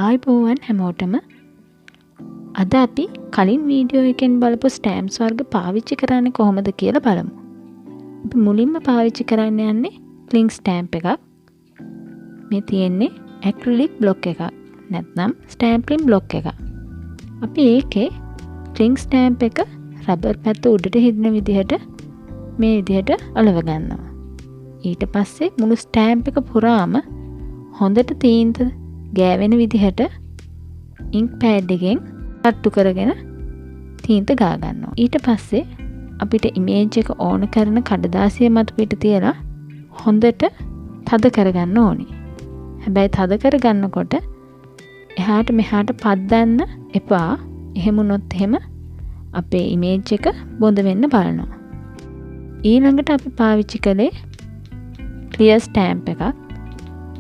ආයිබෝවන් හැමෝටම අද අපි කලින් වීඩියෝ එකෙන් බලපු ස්ටෑම්ප්ස් වර්ග පාවිච්චි කරන්නේ කොහොමද කියලා බලමු. අපි මුලින්ම පාවිච්චි කරන්න යන්නේ ක්ලිං ස්ටෑම්ප් එකක්. මේ තියෙන්නේ ඇක්‍රිලික් බ්ලොක් එකක් නැත්නම් ස්ටෑම්ප්ලින් බ්ලොක් එකක්. අපි ඒකේ ක්ලිං ස්ටෑම්ප් එක රබර් පැත්ත උඩට හිටින විදිහට මේ විදිහට අලව ගන්නවා. ඊට පස්සේ මුළු ස්ටෑම්ප් එක පුරාම හොඳට තීන්ත ගෑවෙන විදිහට ඉන්ක් පෑඩ් එකෙන් තට්ටු කරගෙන තීන්ත ගා ගන්නවා. ඊට පස්සේ අපිට ඉමේජ් එක ඕන කරන කඩදාසිය මත පිට තියලා හොඳට තද කරගන්න ඕනේ. හැබැයි තද කරගන්නකොට එහාට මෙහාට පද්දන්න එපා. එහෙම වුණොත් එහෙම අපේ ඉමේජ් එක බොඳ වෙන්න බලනවා. ඊළඟට අපි පාවිච්චි කළේ ක්ලියර් ස්ටෑම්ප් එකක්.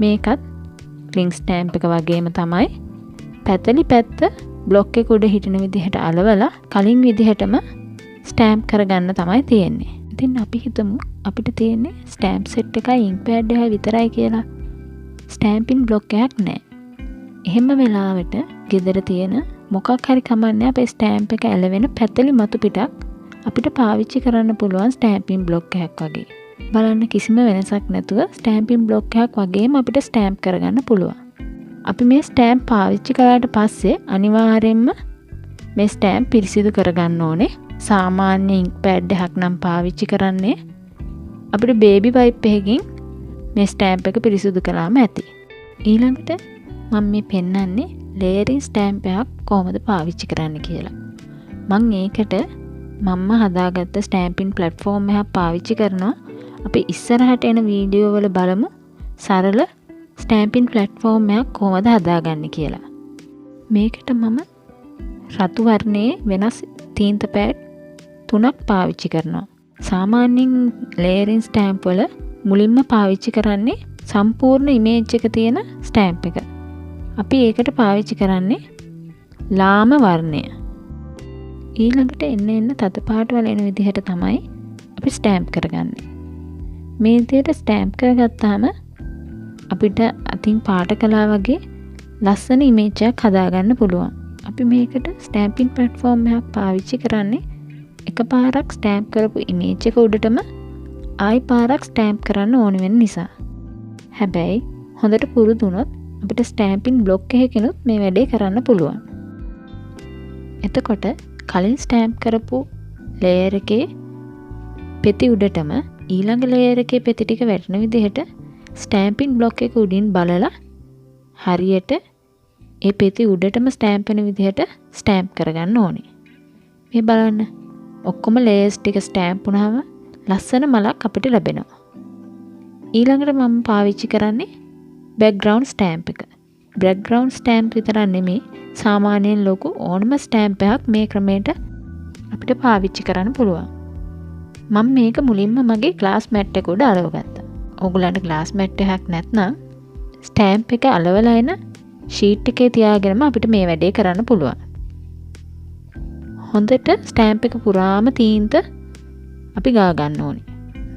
මේකත් ක්ලිං ස්ටෑම්ප් එක වගේම තමයි. පැතලි පැත්ත බ්ලොක් එක උඩ හිටින විදිහට අලවලා කලින් විදිහටම ස්ටෑම්ප් කරගන්න තමයි තියෙන්නේ. ඉතින් අපි හිතමු අපිට තියෙන්නේ ස්ටෑම්ප් සෙට් එකයි ඉන්ක් පෑඩ් එකයි විතරයි කියලා. ස්ටෑම්පින් බ්ලොක් එකක් නැහැ. එහෙම වෙලාවට ගෙදර තියෙන මොකක් හරි කමන්නේ අපේ ස්ටෑම්ප් එක ඇලවෙන පැතලි මතු පිටක් අපිට පාවිච්චි කරන්න පුළුවන් ස්ටෑම්පින් බ්ලොක් එකක් වගේ. බලන්න කිසිම වෙනසක් නැතුව ස්ටෑම්පින් බ්ලොක් එකක් වගේම අපිට ස්ටෑම්ප් කරගන්න පුළුවන්. අපි මේ ස්ටෑම්ප් පාවිච්චි කරාට පස්සේ අනිවාර්යයෙන්ම මේ ස්ටෑම්ප් පිරිසිදු කරගන්න ඕනේ. සාමාන්‍ය ඉන්ක් පෑඩ් එකක් නම් පාවිච්චි කරන්නේ අපිට බේබි වයිප් එකකින් මේ ස්ටෑම්ප් එක පිරිසිදු කළාම ඇති. ඊළඟට මම මේ පෙන්නන්නේ ලේයරින් ස්ටෑම්ප් එකක් කොහොමද පාවිච්චි කරන්න කියලා. මම ඒකට මම හදාගත්ත ස්ටෑම්පින් ප්ලැට්ෆෝම් එකක් පාවිච්චි කරනවා. අපි ඉස්සරහට එන වීඩියෝ වල බලමු සරල ස්ටෑම්පින් ප්ලැට්ෆෝම් එකක් කොහොමද හදාගන්නේ කියලා. මේකට මම රතු වර්ණයේ වෙනස් තීන්ත පෑඩ් 3ක් පාවිච්චි කරනවා. සාමාන්‍යයෙන් ලේයරින් ස්ටෑම්ප් වල මුලින්ම පාවිච්චි කරන්නේ සම්පූර්ණ ඉමේජ් එක තියෙන ස්ටෑම්ප් එක. අපි ඒකට පාවිච්චි කරන්නේ ලාම වර්ණය. ඊළඟට එන්න තද පාට වල එන විදිහට තමයි අපි ස්ටෑම්ප් කරගන්නේ. මේ විදිහට ස්ටෑම්ප් කරගත්තාම අපිට අතින් පාට කළා වගේ ලස්සන ඉමේජ් එකක් හදාගන්න පුළුවන්. අපි මේකට ස්ටෑම්පින් ප්ලැට්ෆෝම් එකක් පාවිච්චි කරන්නේ එකපාරක් ස්ටෑම්ප් කරපු ඉමේජ් එක උඩටම ආයි පාරක් ස්ටෑම්ප් කරන්න ඕන වෙන නිසා. හැබැයි හොඳට පුරුදු වුණොත් අපිට ස්ටෑම්පින් බ්ලොක් එකකිනුත් මේ වැඩේ කරන්න පුළුවන්. එතකොට කලින් ස්ටෑම්ප් කරපු ලේයර් එකේ පෙති උඩටම ඊළඟ ලේයර් එකේ පෙති ටික වැටෙන විදිහට ස්ටෑම්පින් බ්ලොක් එක උඩින් බලලා හරියට ඒ පෙති උඩටම ස්ටෑම්ප් වෙන විදිහට ස්ටෑම්ප් කරගන්න ඕනේ. මේ බලන්න ඔක්කොම ලේයර්ස් ටික ස්ටෑම්ප් වුණාම ලස්සන මලක් අපිට ලැබෙනවා. ඊළඟට මම පාවිච්චි කරන්නේ බෑග්ග්‍රවුන්ඩ් ස්ටෑම්ප් එක. බෑග්ග්‍රවුන්ඩ් ස්ටෑම්ප් විතරක් නෙමෙයි සාමාන්‍යයෙන් ලොකු ඕනම ස්ටෑම්ප් එකක් මේ ක්‍රමයට අපිට පාවිච්චි කරන්න පුළුවන්. මම මේක මුලින්ම මගේ ක්ලාස් මැට් එක උඩ අලවගත්තා. ඔයගොල්ලන්ට ක්ලාස් මැට් එකක් නැත්නම් ස්ටෑම්ප් එක අලවලා එන ෂීට් එකේ තියාගෙනම අපිට මේ වැඩේ කරන්න පුළුවන්. හොඳට ස්ටෑම්ප් එක පුරාම තීන්ත අපි ගා ගන්න ඕනේ.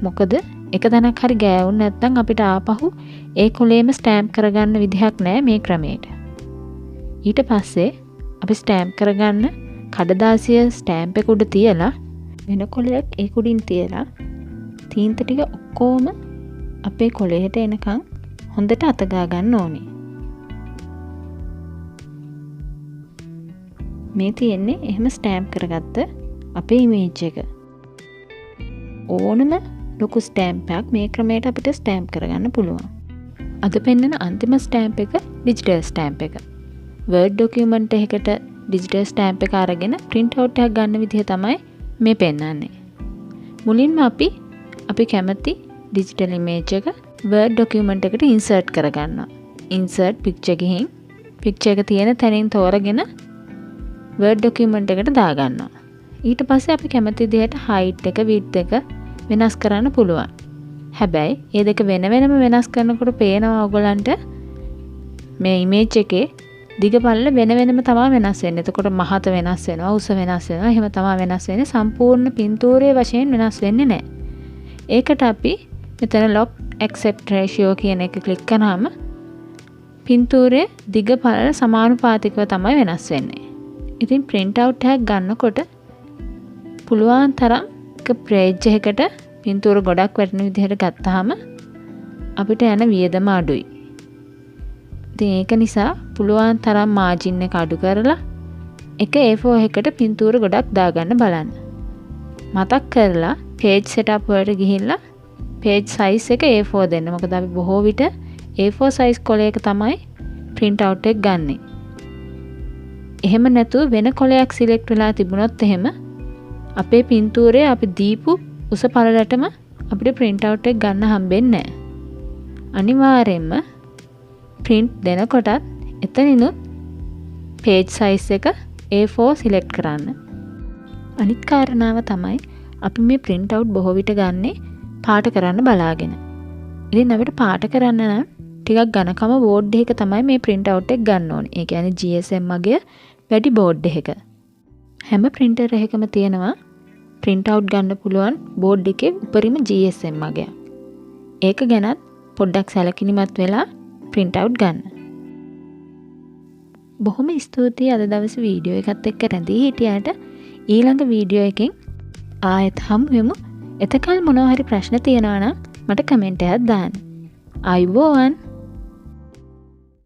මොකද එක තැනක් හරි ගෑවුනේ නැත්නම් අපිට ආපහු ඒ කොලේම ස්ටෑම්ප් කරගන්න විදිහක් නැහැ මේ ක්‍රමයට. ඊට පස්සේ අපි ස්ටෑම්ප් කරගන්න කඩදාසිය ස්ටෑම්ප් එක උඩ තියලා වෙන කොලයක් ඒ උඩින් තියලා තීන්ත ටික ඔක්කොම අපේ කොලයට එනකන් හොඳට අතගා ගන්න ඕනේ. මේ තියෙන්නේ එහෙම ස්ටෑම්ප් කරගත්ත අපේ ඉමේජ් එක. ඕනම ලොකු ස්ටෑම්ප් එකක් මේ ක්‍රමයට අපිට ස්ටෑම්ප් කරගන්න පුළුවන්. අද පෙන්වන අන්තිම ස්ටෑම්ප් එක ඩිජිටල් ස්ටෑම්ප් එක. Word document එකකට ඩිජිටල් ස්ටෑම්ප් එක අරගෙන print out එකක් ගන්න විදිහ තමයි මේ පෙන්වන්නේ. මුලින්ම අපි කැමති ඩිජිටල් ඉමේජ් එක Word document එකට insert කරගන්නවා. insert picture ගිහින් picture එක තියෙන තැනින් තෝරගෙන Word document එකට දාගන්නවා. ඊට පස්සේ අපි කැමති විදිහට height එක width එක වෙනස් කරන්න පුළුවන්. හැබැයි මේ දෙක වෙන වෙනම වෙනස් කරනකොට පේනවා ඔයගලන්ට මේ ඉමේජ් එකේ දිග පළල වෙන වෙනම තමයි වෙනස් වෙන්නේ. එතකොට මහත වෙනස් වෙනවා, උස වෙනස් වෙනවා. එහෙම තමයි වෙනස් වෙන්නේ. සම්පූර්ණ පින්තූරයේ වශයෙන් වෙනස් වෙන්නේ නැහැ. ඒකට අපි මෙතන lock accept ratio කියන එක ක්ලික් කරාම පින්තූරයේ දිග පළල සමානුපාතිකව තමයි වෙනස් වෙන්නේ. ඉතින් print out එකක් ගන්නකොට පුළුවන් තරම් පේජ් එකකට පින්තූර ගොඩක් වැටෙන විදිහට ගත්තාම අපිට යන වියදම අඩුයි. ඉතින් ඒක නිසා පුළුවන් තරම් මාජින් එක අඩු කරලා එක A4 එකකට පින්තූර ගොඩක් දාගන්න බලන්න. මතක් කරලා page setup වලට ගිහිල්ලා page size එක A4 දෙන්න. මොකද අපි බොහෝ විට A4 size කොලයක තමයි print out එක ගන්නෙ. එහෙම නැතුව වෙන කොලයක් select වෙලා තිබුණොත් එහෙම අපේ පින්තූරයේ අපි දීපු උස පළලටම අපිට print out එක ගන්න හම්බෙන්නේ නැහැ. අනිවාර්යයෙන්ම print දෙනකොටත් එතනිනුත් page size එක A4 select කරන්න. අනිත් කාරණාව තමයි අපි මේ print out බොහෝ විට ගන්නේ පාට කරන්න බලාගෙන. ඉතින් අපිට පාට කරන්න නම් ටිකක් ඝනකම බෝඩ් එකක තමයි මේ print out එක ගන්න ඕනේ. ඒ කියන්නේ GSM වගේ වැඩි බෝඩ් එකක. හැම printer එකකම තියෙනවා print out ගන්න පුළුවන් බෝඩ් එකේ උපරිම GSM වගේ. ඒක ගැනත් පොඩ්ඩක් සැලකිලිමත් වෙලා print out ගන්න. බොහොම ස්තුතියි අද දවසේ වීඩියෝ එකත් එක්ක රැඳී හිටියට. ඊළඟ වීඩියෝ එකෙන් ආයෙත් හමු වෙමු. එතකල් මොනවා හරි ප්‍රශ්න තියෙනවා නම් මට කමෙන්ට් එකක් දාන්න. ආයුබෝවන්.